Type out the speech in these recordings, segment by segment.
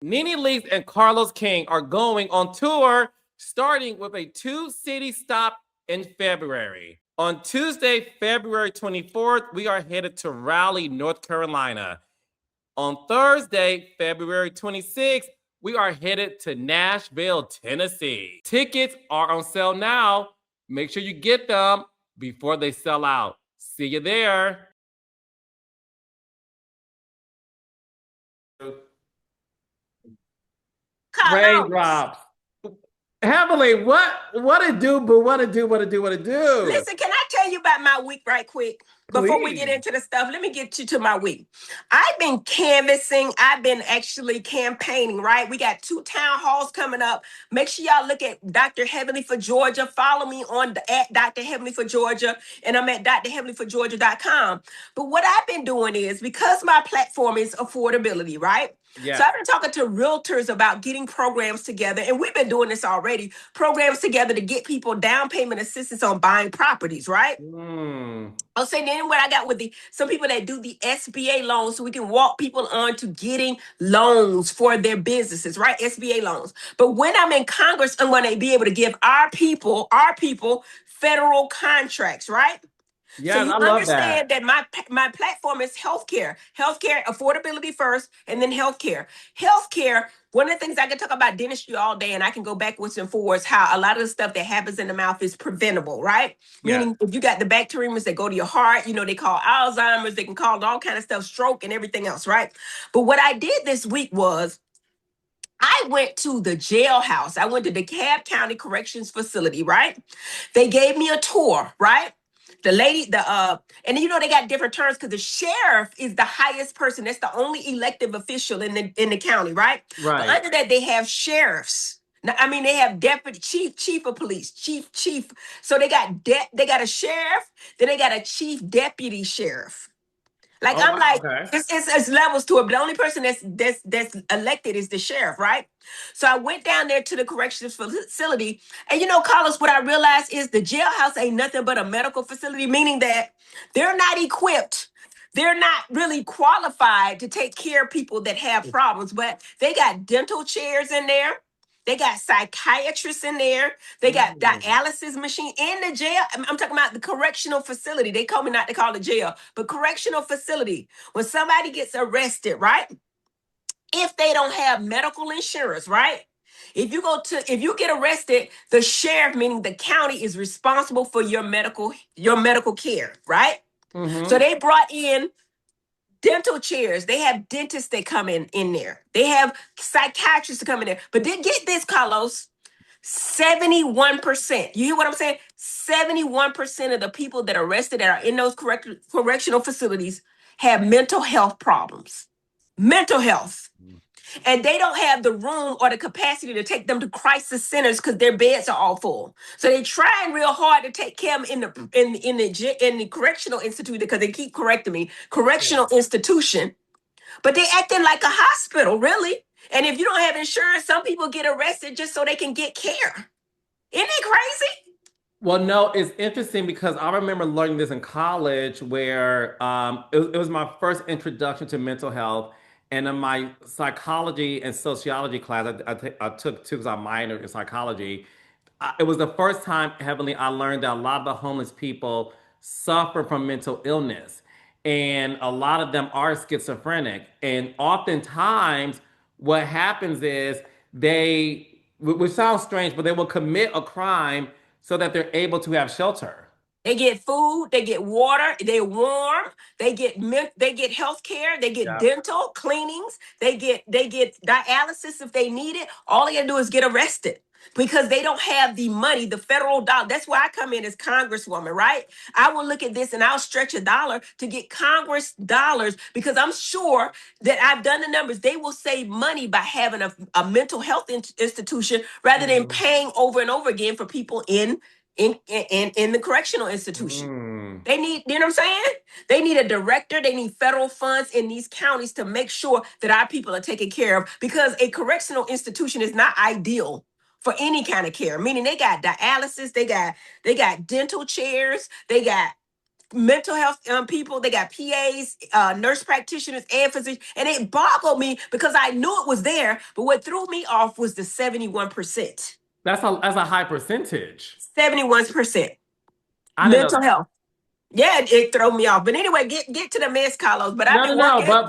Nene Leakes and Carlos King are going on tour, starting with a 2-city stop in February. On Tuesday, February 24th, we are headed to Raleigh, North Carolina. On Thursday, February 26th, we are headed to Nashville, Tennessee. Tickets are on sale now. Make sure you get them before they sell out. See you there. Raindrops. Heavenly, what it do, boo? What it do? Listen, can I tell you about my week right quick? Before we get Please. into the stuff, let me get you to my week. I've been canvassing. I've been actually campaigning, right? We got 2 town halls coming up. Make sure y'all look at Dr. Heavenly for Georgia. Follow me on at Dr. Heavenly for Georgia, and I'm at drheavenlyforgeorgia.com. But what I've been doing is, because my platform is affordability, right? So Yeah. I've been talking to realtors about getting programs together, and we've been doing this already. Programs together to get people down payment assistance on buying properties, right? I'll say then what I got with some people that do the SBA loans, so we can walk people on to getting loans for their businesses, right? SBA loans. But when I'm in Congress, I'm going to be able to give our people federal contracts, right? So Yes, you I love that. understand that my platform is healthcare affordability first, and then healthcare. One of the things I can talk about dentistry all day, and I can go backwards and forwards, how a lot of the stuff that happens in the mouth is preventable, right? Yeah. Meaning, if you got the bacteriums that go to your heart, they call Alzheimer's, they can cause all kind of stuff, stroke and everything else, right? But what I did this week was, I went to the jailhouse. I went to the DeKalb County Corrections Facility, right? They gave me a tour, right? The lady, and they got different terms because the sheriff is the highest person. That's the only elective official in the county, right? But Right. under that, they have sheriffs. Now, I mean, they have deputy chief of police, chief. So they got a sheriff, then they got a chief deputy sheriff. Like, Oh I'm wow. like, Okay. it's levels to it. But the only person that's elected is the sheriff, right? So I went down there to the corrections facility, and Carlos, what I realized is the jailhouse ain't nothing but a medical facility, meaning that they're not equipped. They're not really qualified to take care of people that have problems, but they got dental chairs in there. They got psychiatrists in there. They got dialysis machine in the jail. I'm talking about the correctional facility. They told me not to call it jail, but correctional facility. When somebody gets arrested, right? If they don't have medical insurance, right? If you get arrested, the sheriff, meaning the county, is responsible for your medical care, right? So Mm-hmm. they brought in dental chairs. They have dentists that come in there. They have psychiatrists to come in there. But then get this, Carlos. 71%. You hear what I'm saying? 71% of the people that are arrested that are in those correctional facilities have mental health problems. Mental health. And they don't have the room or the capacity to take them to crisis centers because their beds are all full. So they're trying real hard to take care of them in the correctional institute, because they keep correcting me, correctional institution, but they acting like a hospital, really. And if you don't have insurance, some people get arrested just so they can get care. Isn't it crazy? Well, no, it's interesting because I remember learning this in college where it was my first introduction to mental health. And in my psychology and sociology class, I took two because I minored in psychology. It was the first time, Heavenly, I learned that a lot of the homeless people suffer from mental illness. And a lot of them are schizophrenic. And oftentimes, what happens is which sounds strange, but they will commit a crime so that they're able to have shelter. They get food, they get water, they're warm, they get health care, they get Yeah. dental cleanings, they get dialysis if they need it. All they gotta do is get arrested because they don't have the money, the federal dollar. That's where I come in as Congresswoman, right? I will look at this and I'll stretch a dollar to get Congress dollars, because I'm sure that I've done the numbers. They will save money by having a mental health institution rather than Mhm. paying over and over again for people in the correctional institution. Mm. They need, you know what I'm saying? They need a director. They need federal funds in these counties to make sure that our people are taken care of, because a correctional institution is not ideal for any kind of care. Meaning they got dialysis, they got dental chairs, they got mental health people. They got PAs, nurse practitioners, and physicians. And it boggled me because I knew it was there, but what threw me off was the 71%. That's a high percentage. 71% I didn't know mental that. health. Yeah, it threw me off. But anyway, get to the mess, Carlos. But I've No, no, been no, working.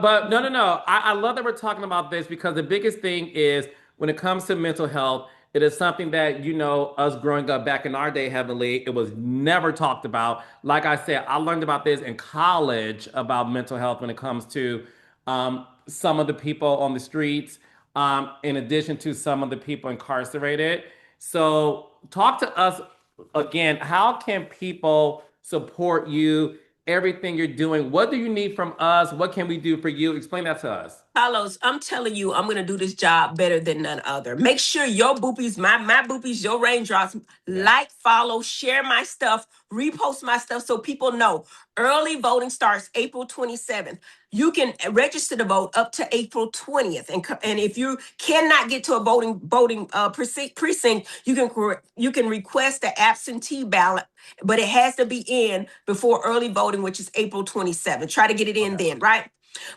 but no, no, no. I love that we're talking about this because the biggest thing is when it comes to mental health, it is something that, us growing up back in our day, heavily, it was never talked about. Like I said, I learned about this in college about mental health when it comes to some of the people on the streets, in addition to some of the people incarcerated. So, talk to us again. How can people support you? Everything you're doing. What do you need from us? What can we do for you? Explain that to us. Carlos, I'm telling you, I'm gonna do this job better than none other. Make sure your boopies, my boopies, your raindrops, Yeah. like, follow, share my stuff, repost my stuff so people know. Early voting starts April 27th. You can register to vote up to April 20th, and if you cannot get to a voting precinct, you can request the absentee ballot, but it has to be in before early voting, which is April 27th. Try to get it in Okay. then, right?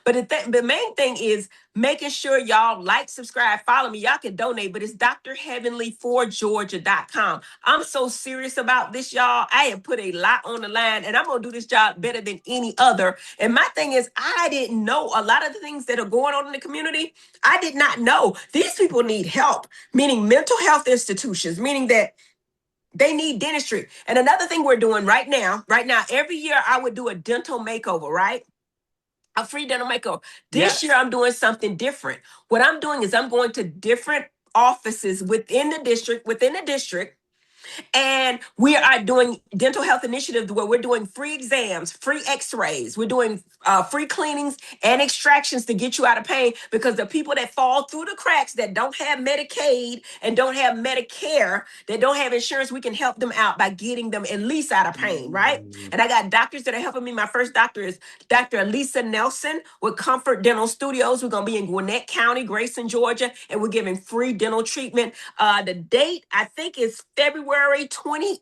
But the main thing is making sure y'all like, subscribe, follow me. Y'all can donate, but it's drheavenly4georgia.com. I'm so serious about this, y'all. I have put a lot on the line and I'm going to do this job better than any other. And my thing is, I didn't know a lot of the things that are going on in the community. I did not know. These people need help, meaning mental health institutions, meaning that they need dentistry. And another thing we're doing right now, every year I would do a dental makeover, right? A free dental makeover. This year, Yes. I'm doing something different. What I'm doing is I'm going to different offices within the district, and we are doing dental health initiatives where we're doing free exams, free x-rays. We're doing free cleanings and extractions to get you out of pain, because the people that fall through the cracks, that don't have Medicaid and don't have Medicare, that don't have insurance, we can help them out by getting them at least out of pain, right? Mm. And I got doctors that are helping me. My first doctor is Dr. Elisa Nelson with Comfort Dental Studios. We're going to be in Gwinnett County, Grayson, Georgia, and we're giving free dental treatment. The date, I think, is February 28th.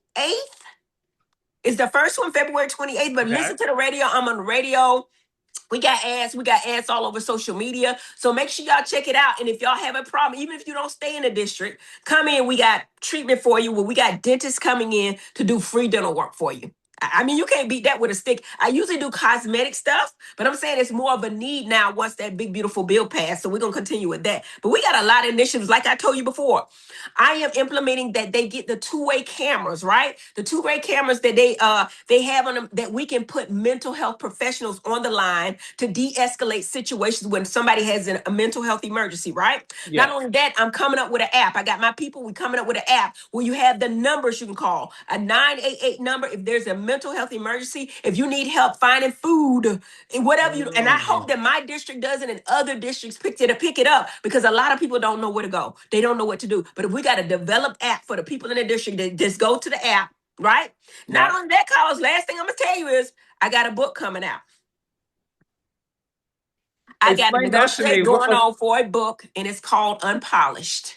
Is the first one February 28th? But Okay. listen to the radio. I'm on the radio. We got ads all over social media. So make sure y'all check it out. And if y'all have a problem, even if you don't stay in the district, come in. We got treatment for you. Well, we got dentists coming in to do free dental work for you. I mean, you can't beat that with a stick. I usually do cosmetic stuff, but I'm saying it's more of a need now once that big, beautiful bill passed. So we're going to continue with that. But we got a lot of initiatives. Like I told you before, I am implementing that they get the two-way cameras, right? The two-way cameras that they have on them, that we can put mental health professionals on the line to de-escalate situations when somebody has a mental health emergency, right? Not Yes. only that, I'm coming up with an app. I got my people, we coming up with an app where you have the numbers you can call, a 988 number if there's a mental health emergency, if you need help finding food, and whatever you, and I hope Mm. that my district does it and other districts pick it up, because a lot of people don't know where to go. They don't know what to do. But if we got a developed app for the people in the district, that just go to the app, right? Not Yep. only that, Carlos, last thing I'm gonna tell you is I got a book coming out. I got a Explain that to negotiate me. going on for a book, and it's called Unpolished.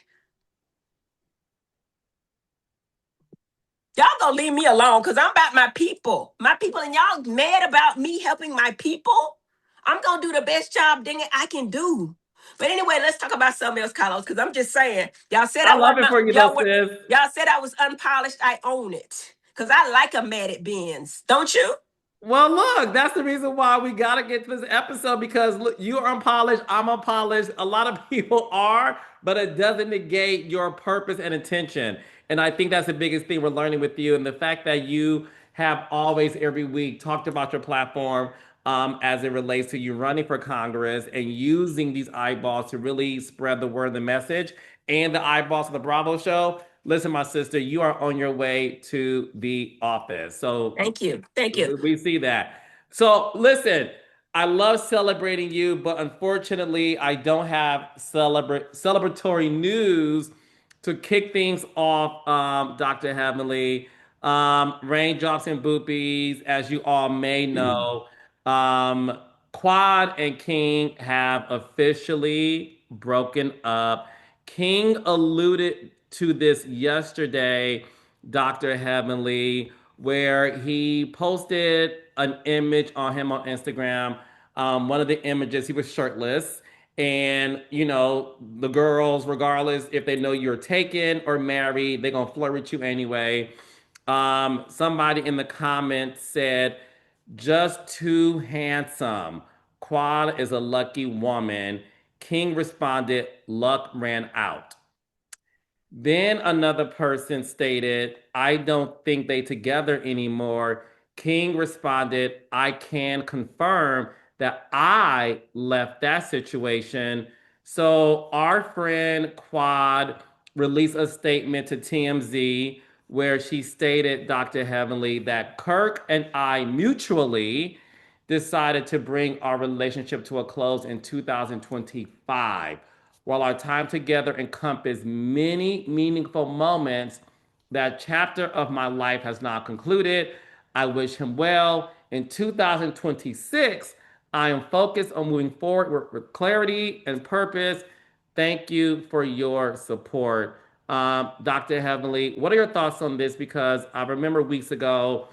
Y'all gonna leave me alone because I'm about my people. My people, and y'all mad about me helping my people. I'm gonna do the best job, dang it, I can do. But anyway, let's talk about something else, Carlos, because I'm just saying, y'all said I I love wasn't it for you though, sis. y'all said I was unpolished. I own it. Cause I like a mad at Benz. Don't you? Well, look, that's the reason why we got to get to this episode because look, you're unpolished, I'm unpolished. A lot of people are, but it doesn't negate your purpose and intention. And I think that's the biggest thing we're learning with you. And the fact that you have always, every week, talked about your platform as it relates to you running for Congress and using these eyeballs to really spread the word, the message, and the eyeballs of the Bravo show. Listen, my sister, you are on your way to the office. So Thank you. Thank you. we see that. So listen, I love celebrating you, but unfortunately, I don't have celebratory news to kick things off, Dr. Heavenly. Raindrops and Boopies, as you all may know, um, Quad and King have officially broken up. King alluded to this yesterday, Dr. Heavenly, where he posted an image on him on Instagram. One of the images, he was shirtless. And, the girls, regardless if they know you're taken or married, they're going to flirt with you anyway. Somebody in the comments said, just too handsome. Quad is a lucky woman. King responded, luck ran out. Then another person stated, I don't think they together anymore. King responded, I can confirm that I left that situation. So our friend Quad released a statement to TMZ where she stated, Dr. Heavenly, that Kirk and I mutually decided to bring our relationship to a close in 2025. While our time together encompassed many meaningful moments, that chapter of my life has now concluded. I wish him well. In 2026, I am focused on moving forward with clarity and purpose. Thank you for your support. Dr. Heavenly, what are your thoughts on this? Because I remember weeks ago,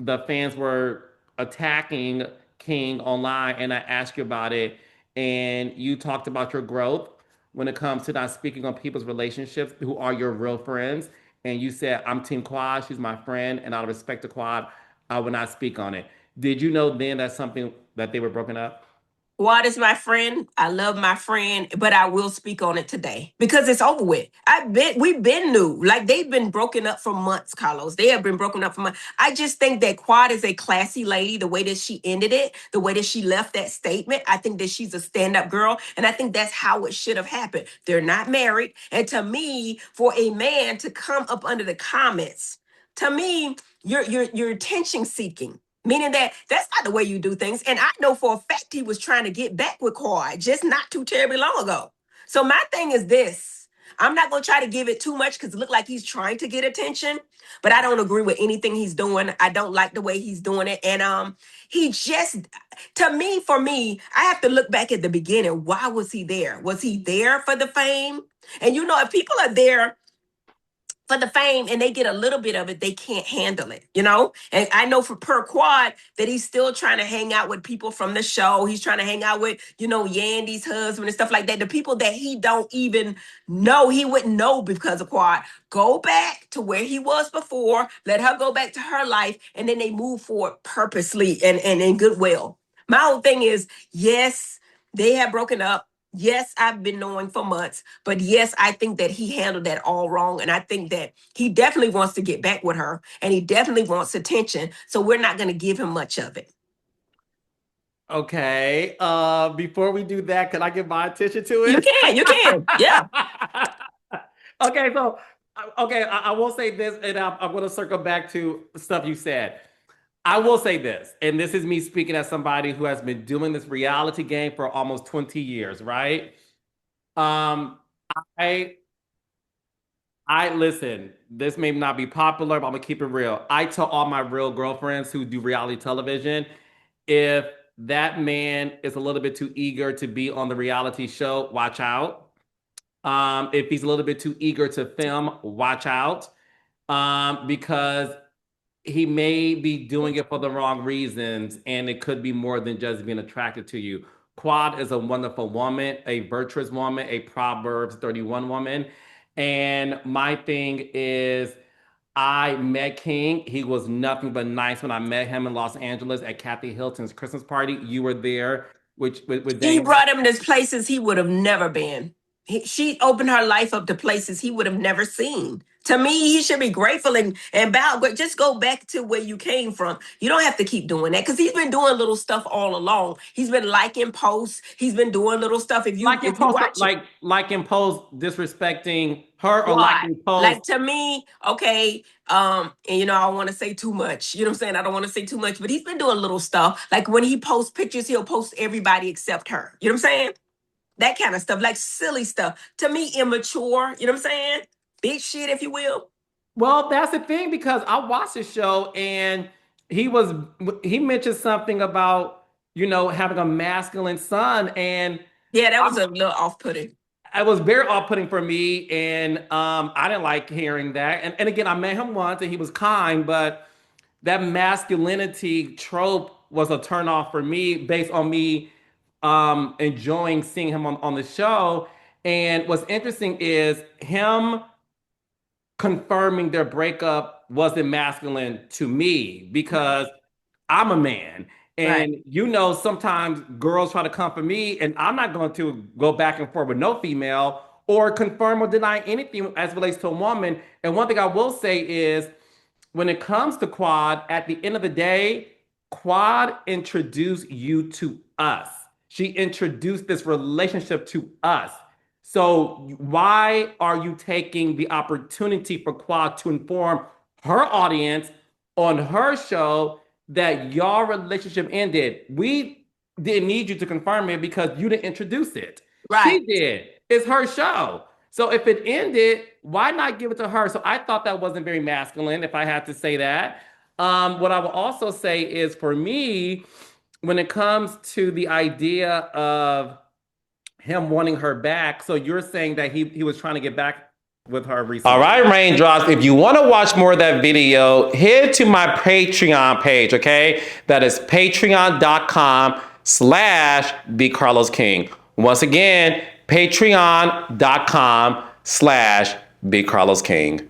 the fans were attacking King online, and I asked you about it, and you talked about your growth when it comes to not speaking on people's relationships who are your real friends. And you said, I'm Team Quad, she's my friend, and out of respect to Quad, I will not speak on it. Did you know then that's something that they were broken up? Watt is my friend. I love my friend, but I will speak on it today because it's over with. We've been new. Like they've been broken up for months, Carlos. They have been broken up for months. I just think that Quad is a classy lady, the way that she ended it, the way that she left that statement. I think that she's a stand-up girl. And I think that's how it should have happened. They're not married. And to me, for a man to come up under the comments, to me, you're attention seeking. Meaning that that's not the way you do things. And I know for a fact he was trying to get back with Kawhi just not too terribly long ago. So my thing is this. I'm not going to try to give it too much because it looked like he's trying to get attention, but I don't agree with anything he's doing. I don't like the way he's doing it. And he just, to me, for me, I have to look back at the beginning. Why was he there? Was he there for the fame? And if people are there for the fame and they get a little bit of it, they can't handle it. And I know for per quad that he's still trying to hang out with people from the show. He's trying to hang out with, Yandy's husband and stuff like that. The people that he don't even know, he wouldn't know because of quad. Go back to where he was before, let her go back to her life, and then they move forward purposely and in goodwill. My whole thing is, yes, they have broken up. Yes, I've been knowing for months, but yes, I think that he handled that all wrong. And I think that he definitely wants to get back with her and he definitely wants attention. So we're not going to give him much of it. Okay. Before we do that, can I give my attention to You it? can, you can. Yeah. Okay, so okay, I will say this, and I'm going to circle back to stuff you said. I will say this, and this is me speaking as somebody who has been doing this reality game for almost 20 years, right? Um, I I listen, this may not be popular, but I'm gonna keep it real. I tell all my real girlfriends who do reality television, if that man is a little bit too eager to be on the reality show, watch out. If he's a little bit too eager to film, watch out. Because he may be doing it for the wrong reasons, and it could be more than just being attracted to you. Quad is a wonderful woman, a virtuous woman, a Proverbs 31 woman. And my thing is, I met King. He was nothing but nice when I met him in Los Angeles at Kathy Hilton's Christmas party. You were there, which with She Dane. brought him to places he would have never been. She opened her life up to places he would have never seen. To me, he should be grateful and bow, but just go back to where you came from. You don't have to keep doing that because he's been doing little stuff all along. He's been liking posts. He's been doing little stuff. If you Like if you impose, watch it, like impose disrespecting her, or like why? impose. Like to me, okay, and I don't want to say too much. You know what I'm saying? I don't want to say too much, but he's been doing little stuff. Like when he posts pictures, he'll post everybody except her. You know what I'm saying? That kind of stuff, like silly stuff. To me, immature, you know what I'm saying? Big shit, if you will. Well, that's the thing because I watched the show and he was he mentioned something about having a masculine son, and Yeah, that was I'm, a little off-putting. it was very off-putting for me, and I didn't like hearing that. And again, I met him once and he was kind, but that masculinity trope was a turnoff for me based on me enjoying seeing him on the show. And what's interesting is him confirming their breakup wasn't masculine to me because I'm a man. Right. And sometimes girls try to come for me, and I'm not going to go back and forth with no female or confirm or deny anything as relates to a woman. And one thing I will say is when it comes to Quad, at the end of the day, Quad introduced you to us. She introduced this relationship to us. So why are you taking the opportunity for Quad to inform her audience on her show that your relationship ended? We didn't need you to confirm it because you didn't introduce it. Right. She did. It's her show. So if it ended, why not give it to her? So I thought that wasn't very masculine, if I had to say that. What I will also say is for me, when it comes to the idea of him wanting her back, so you're saying that he was trying to get back with her recently. All right, Raindrops, if you want to watch more of that video, head to my Patreon page, okay? That is patreon.com/BCarlosKing. Once again, patreon.com/BCarlosKing.